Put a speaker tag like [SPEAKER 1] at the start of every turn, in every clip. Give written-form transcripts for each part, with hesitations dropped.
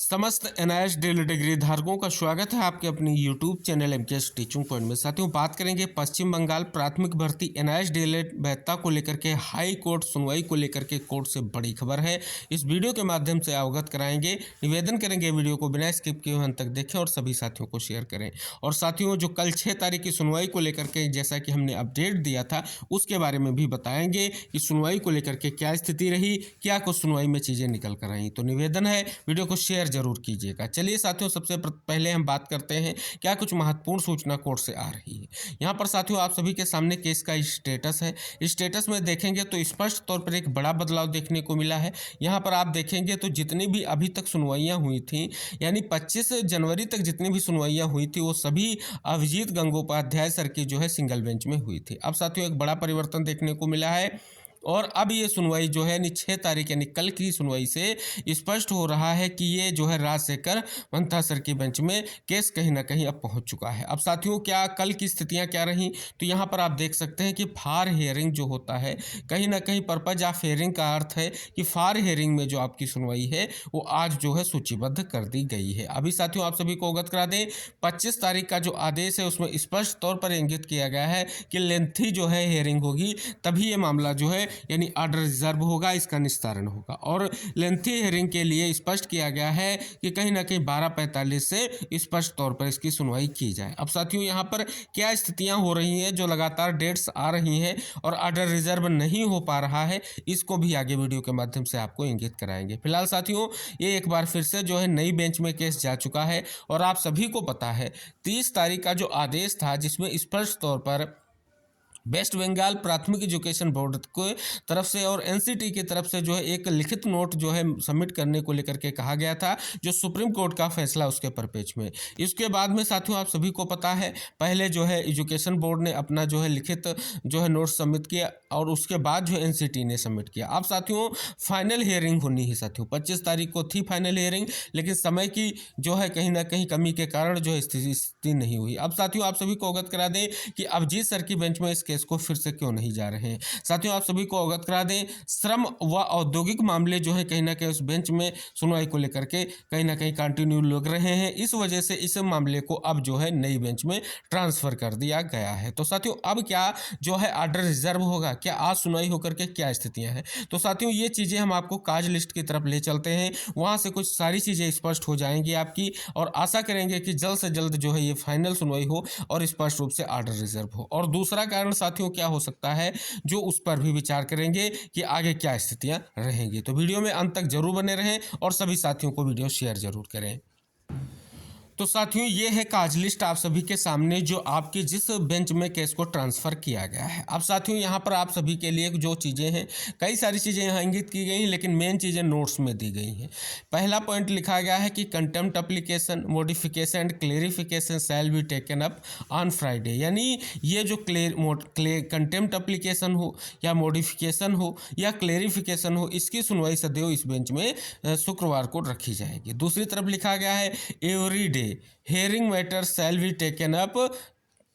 [SPEAKER 1] समस्त NIS daily degree धारकों का स्वागत है आपके अपने YouTube channel MKS teaching point में। साथियों, बात करेंगे पश्चिम बंगाल प्राथमिक भर्ती एनआईएस डीएलएड वैधता को लेकर के हाई कोर्ट सुनवाई को लेकर के कोर्ट से बड़ी खबर है। इस वीडियो के माध्यम से अवगत कराएंगे। निवेदन करेंगे वीडियो को बिना स्किप किए अंत तक देखें और सभी साथियों को शेयर करें। और साथियों, जो कल 6 तारीख की सुनवाई को लेकर के जैसा कि हमने अपडेट दिया था उसके बारे में भी बताएंगे कि सुनवाई को लेकर के क्या स्थिति रही, क्या कुछ सुनवाई में चीज़ें निकल कर आई। तो निवेदन है वीडियो को शेयर जरूर कीजिएगा। चलिए साथियों, सबसे पहले हम बात करते हैं क्या कुछ महत्वपूर्ण सूचना कोर्ट से आ रही है। यहाँ पर साथियों आप सभी के सामने केस का स्टेटस है। इस स्टेटस में देखेंगे तो स्पष्ट तौर पर एक बड़ा बदलाव देखने को मिला है। यहाँ पर आप देखेंगे तो जितनी भी अभी तक सुनवाइयाँ हुई थी, यानी 25 जनवरी तक जितनी भी सुनवाइयाँ हुई थी वो सभी अभिजीत गंगोपाध्याय सर की जो है सिंगल बेंच में हुई थी। अब साथियों एक बड़ा परिवर्तन देखने को मिला है और अब ये सुनवाई जो है 6 तारीख यानी कल की सुनवाई से स्पष्ट हो रहा है कि ये जो है राजशेखर मंथा सर की बेंच में केस कहीं ना कहीं अब पहुंच चुका है। अब साथियों क्या कल की स्थितियां क्या रहीं, तो यहाँ पर आप देख सकते हैं कि फार हियरिंग जो होता है, कहीं ना कहीं पर्पज ऑफ हियरिंग का अर्थ है कि फार हियरिंग में जो आपकी सुनवाई है वो आज जो है सूचीबद्ध कर दी गई है। अभी साथियों आप सभी को अवगत करा दें, 25 तारीख का जो आदेश है उसमें स्पष्ट तौर पर इंगित किया गया है कि लेंथी जो है हियरिंग होगी तभी ये मामला जो है यानी ऑर्डर रिजर्व होगा, इसका निस्तारण होगा। और लेंथी हियरिंग के लिए स्पष्ट किया गया है कि कहीं ना कहीं 12:45 से स्पष्ट तौर पर इसकी सुनवाई की जाए। अब साथियों यहाँ पर क्या स्थितियां हो रही हैं, जो लगातार डेट्स आ रही हैं और ऑर्डर रिजर्व नहीं हो पा रहा है, इसको भी आगे वीडियो के माध्यम से आपको इंगित कराएंगे। फिलहाल साथियों ये एक बार फिर से जो है नई बेंच में केस जा चुका है और आप सभी को पता है 30 तारीख का जो आदेश था जिसमें स्पष्ट तौर पर वेस्ट बंगाल प्राथमिक एजुकेशन बोर्ड के तरफ से और एनसीटी की तरफ से जो है एक लिखित नोट जो है सबमिट करने को लेकर के कहा गया था, जो सुप्रीम कोर्ट का फैसला उसके परिपेक्ष में। इसके बाद में साथियों आप सभी को पता है पहले जो है एजुकेशन बोर्ड ने अपना जो है लिखित जो है नोट सबमिट किया और उसके बाद जो एनसीटी ने सबमिट किया। अब साथियों फाइनल हियरिंग होनी है। साथियों 25 तारीख को थी फाइनल हियरिंग, लेकिन समय की जो है कहीं ना कहीं कमी के कारण जो है स्थिति नहीं हुई। अब साथियों आप सभी को अवगत करा दें कि अभिजीत सर की बेंच में इस केस को फिर से क्यों नहीं जा रहे हैं। साथियों आप सभी को अवगत करा दें, श्रम व औद्योगिक मामले जो है कहीं ना कहीं उस बेंच में सुनवाई को लेकर के कहीं ना कहीं कंटिन्यू लग रहे हैं। इस वजह से इस मामले को अब जो है नई बेंच में ट्रांसफर कर दिया गया है। तो साथियों अब क्या जो है ऑर्डर रिजर्व होगा, क्या आज सुनवाई होकर के क्या स्थितियां हैं, तो साथियों ये चीजें हम आपको काज लिस्ट की तरफ ले चलते हैं, वहां से कुछ सारी चीजें स्पष्ट हो जाएंगी आपकी और आशा करेंगे कि जल्द से जल्द जो है ये फाइनल सुनवाई हो और स्पष्ट रूप से ऑर्डर रिजर्व हो। और दूसरा कारण साथियों क्या हो सकता है, जो उस पर भी विचार करेंगे कि आगे क्या स्थितियां रहेंगी। तो वीडियो में अंत तक जरूर बने रहें और सभी साथियों को वीडियो शेयर जरूर करें। तो साथियों ये है काज लिस्ट आप सभी के सामने, जो आपके जिस बेंच में केस को ट्रांसफ़र किया गया है। अब साथियों यहाँ पर आप सभी के लिए जो चीज़ें हैं, कई सारी चीज़ें यहाँ इंगित की गई हैं, लेकिन मेन चीज़ें नोट्स में दी गई हैं। पहला पॉइंट लिखा गया है कि contempt application modification and clarification shall be taken up on Friday, यानी ये जो कंटेम्प्ट एप्लीकेशन हो या मॉडिफिकेशन हो या क्लेरिफिकेशन हो, इसकी सुनवाई सदैव इस बेंच में शुक्रवार को रखी जाएगी। दूसरी तरफ लिखा गया है every day hearing matter shall be taken up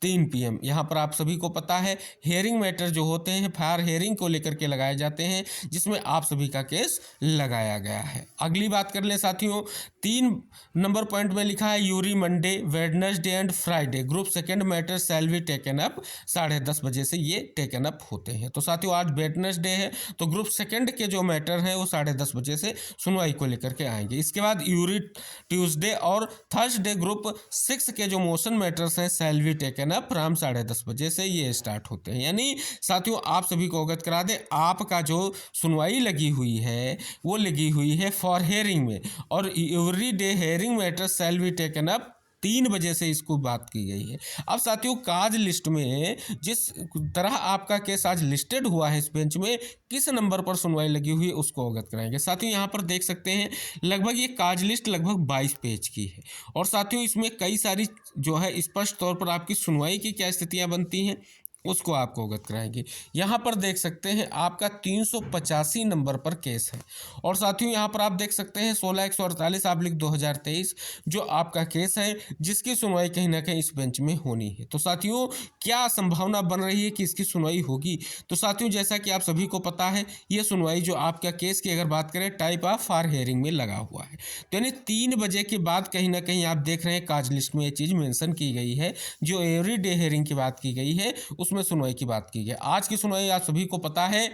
[SPEAKER 1] 3 PM। यहाँ पर आप सभी को पता है हेयरिंग मैटर जो होते हैं फायर हेयरिंग को लेकर के लगाए जाते हैं, जिसमें आप सभी का केस लगाया गया है। अगली बात कर ले साथियों, 3 नंबर पॉइंट में लिखा है Yuri Monday Wednesday and Friday group second matter shall be taken up 10:30 बजे से ये टेकन अप होते हैं। तो साथियों आज वेडनेसडे है तो ग्रुप सेकंड के जो मैटर हैं वो 10:30 बजे से सुनवाई को लेकर के आएंगे। इसके बाद यूरी ट्यूसडे और थर्सडे ग्रुप 6 के जो मोशन मैटर्स हैं शैल बी टेकन अप शाम 10:30 बजे से ये स्टार्ट होते हैं। यानी साथियों आप सभी को अवगत करा दें, आपका जो सुनवाई लगी हुई है वो लगी हुई है फॉर हेयरिंग में, और every day hearing matter shall be taken up 3 बजे से इसको बात की गई है। अब साथियों काज लिस्ट में जिस तरह आपका केस आज लिस्टेड हुआ है इस बेंच में, किस नंबर पर सुनवाई लगी हुई है उसको अवगत कराएंगे। साथियों यहाँ पर देख सकते हैं लगभग ये काज लिस्ट लगभग 22 पेज की है और साथियों इसमें कई सारी जो है स्पष्ट तौर पर आपकी सुनवाई की क्या स्थितियाँ बनती हैं, उसको आपको अवगत कराएंगे। यहाँ पर देख सकते हैं आपका 385 नंबर पर केस है। और साथियों यहाँ पर आप देख सकते हैं 16/148/2023 जो आपका केस है, जिसकी सुनवाई कहीं ना कहीं इस बेंच में होनी है। तो साथियों क्या संभावना बन रही है कि इसकी सुनवाई होगी? तो साथियों जैसा कि आप सभी को पता है, ये सुनवाई जो आपका केस की अगर बात करें टाइप ऑफ फॉर हियरिंग में लगा हुआ है। तो यानी 3 बजे के बाद कहीं ना कहीं आप देख रहे हैं काज लिस्ट में ये चीज़ मेंशन की गई है। जो एवरी डे हियरिंग की बात की गई है उसमें सुनवाई की बात की गई। आज की सुनवाई आप सभी को पता है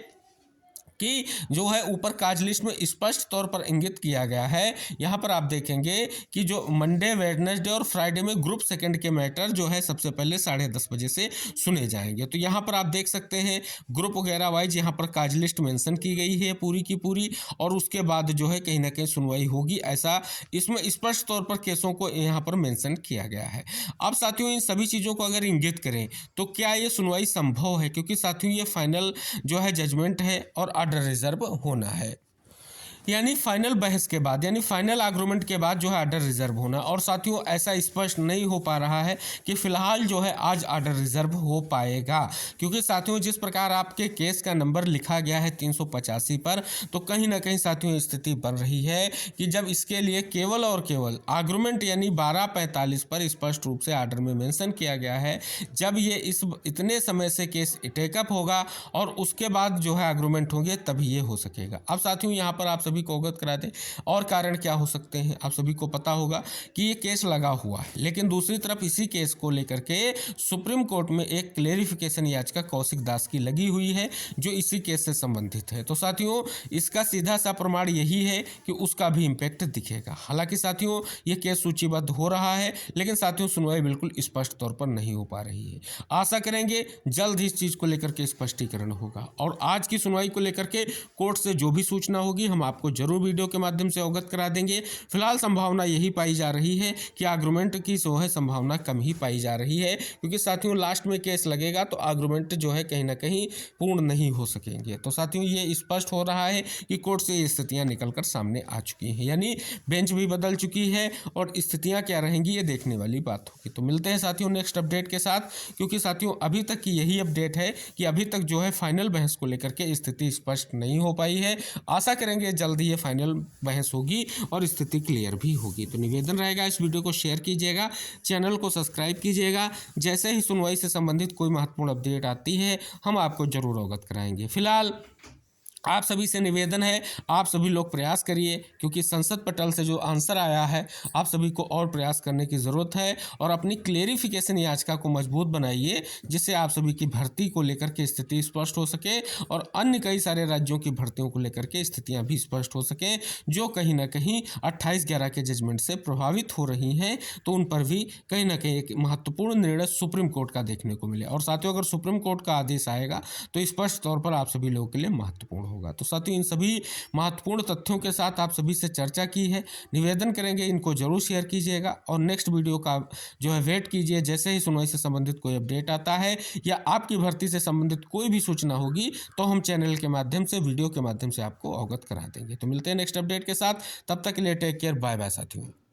[SPEAKER 1] कि जो है ऊपर काज लिस्ट में स्पष्ट तौर पर इंगित किया गया है। यहाँ पर आप देखेंगे कि जो मंडे, वेडनेसडे और फ्राइडे में ग्रुप सेकंड के मैटर जो है सबसे पहले 10:30 बजे से सुने जाएंगे। तो यहाँ पर आप देख सकते हैं ग्रुप वगैरह वाइज यहाँ पर काज लिस्ट मेंशन की गई है पूरी की पूरी, और उसके बाद जो है कहीं ना कहीं सुनवाई होगी, ऐसा इसमें स्पष्ट तौर पर केसों को यहाँ पर मेंशन किया गया है। अब साथियों इन सभी चीज़ों को अगर इंगित करें तो क्या ये सुनवाई संभव है? क्योंकि साथियों ये फाइनल जो है जजमेंट है और ऑर्डर रिजर्व होना है, यानी फाइनल बहस के बाद, यानी फाइनल आर्गूमेंट के बाद जो है ऑर्डर रिजर्व होना। और साथियों ऐसा स्पष्ट नहीं हो पा रहा है कि फिलहाल जो है आज ऑर्डर रिजर्व हो पाएगा, क्योंकि साथियों जिस प्रकार आपके केस का नंबर लिखा गया है 385 पर, तो कहीं ना कहीं साथियों स्थिति बन रही है कि जब इसके लिए केवल और केवल आर्गूमेंट यानी 12:45 पर स्पष्ट रूप से ऑर्डर में मेंशन किया गया है, जब ये इतने समय से केस टेकअप होगा और उसके बाद जो है आर्गूमेंट होंगे तभी ये हो सकेगा। अब साथियों यहाँ पर आप सभी को अवगत करा दें और कारण क्या हो सकते हैं। आप सभी को पता होगा कि ये केस लगा हुआ है, लेकिन दूसरी तरफ इसी केस को लेकर के सुप्रीम कोर्ट में एक क्लेरिफिकेशन याचिका कौशिक दास की लगी हुई है जो इसी केस से संबंधित है। तो साथियों इसका सीधा सा प्रमाण यही है कि उसका भी इम्पैक्ट दिखेगा। हालांकि साथियों ये केस सूचीबद्ध हो रहा है, लेकिन साथियों सुनवाई बिल्कुल स्पष्ट तौर पर नहीं हो पा रही है। आशा करेंगे जल्द ही इस चीज़ को लेकर के स्पष्टीकरण होगा, और आज की सुनवाई को लेकर के कोर्ट से जो भी सूचना होगी हम आपको जरूर वीडियो के माध्यम से अवगत करा देंगे। फिलहाल संभावना यही पाई जा रही है कि आर्गूमेंट की जो है संभावना कम ही पाई जा रही है, क्योंकि साथियों लास्ट में केस लगेगा तो आर्गूमेंट जो है कहीं ना कहीं पूर्ण नहीं हो सकेंगे। तो साथियों ये स्पष्ट हो रहा है कि कोर्ट से ये स्थितियां निकलकर सामने आ चुकी हैं, यानी बेंच भी बदल चुकी है और स्थितियां क्या रहेंगी ये देखने वाली बात होगी। तो मिलते हैं साथियों नेक्स्ट अपडेट के साथ, क्योंकि साथियों अभी तक की यही अपडेट है कि अभी तक जो है फाइनल बहस को लेकर के स्थिति स्पष्ट नहीं हो पाई है। आशा करेंगे जल्द ही ये फाइनल बहस होगी और स्थिति क्लियर भी होगी। तो निवेदन रहेगा इस वीडियो को शेयर कीजिएगा, चैनल को सब्सक्राइब कीजिएगा। जैसे ही सुनवाई से संबंधित कोई महत्वपूर्ण अपडेट आती है हम आपको जरूर अवगत कराएंगे। फिलहाल आप सभी से निवेदन है आप सभी लोग प्रयास करिए, क्योंकि संसद पटल से जो आंसर आया है आप सभी को और प्रयास करने की ज़रूरत है, और अपनी क्लेरिफिकेशन याचिका को मजबूत बनाइए जिससे आप सभी की भर्ती को लेकर के स्थिति स्पष्ट हो सके और अन्य कई सारे राज्यों की भर्तियों को लेकर के स्थितियां भी स्पष्ट हो सकें जो कहीं ना कहीं 28/11 के जजमेंट से प्रभावित हो रही हैं। तो उन पर भी कहीं ना कहीं एक महत्वपूर्ण निर्णय सुप्रीम कोर्ट का देखने को मिले। और साथियों अगर सुप्रीम कोर्ट का आदेश आएगा तो स्पष्ट तौर पर आप सभी लोगों के लिए महत्वपूर्ण होगा। तो साथियों इन सभी महत्वपूर्ण तथ्यों के साथ आप सभी से चर्चा की है, निवेदन करेंगे इनको जरूर शेयर कीजिएगा और नेक्स्ट वीडियो का जो है वेट कीजिए। जैसे ही सुनवाई से संबंधित कोई अपडेट आता है या आपकी भर्ती से संबंधित कोई भी सूचना होगी तो हम चैनल के माध्यम से, वीडियो के माध्यम से आपको अवगत करा देंगे। तो मिलते हैं नेक्स्ट अपडेट के साथ, तब तक के लिए टेक केयर, बाय बाय साथियों।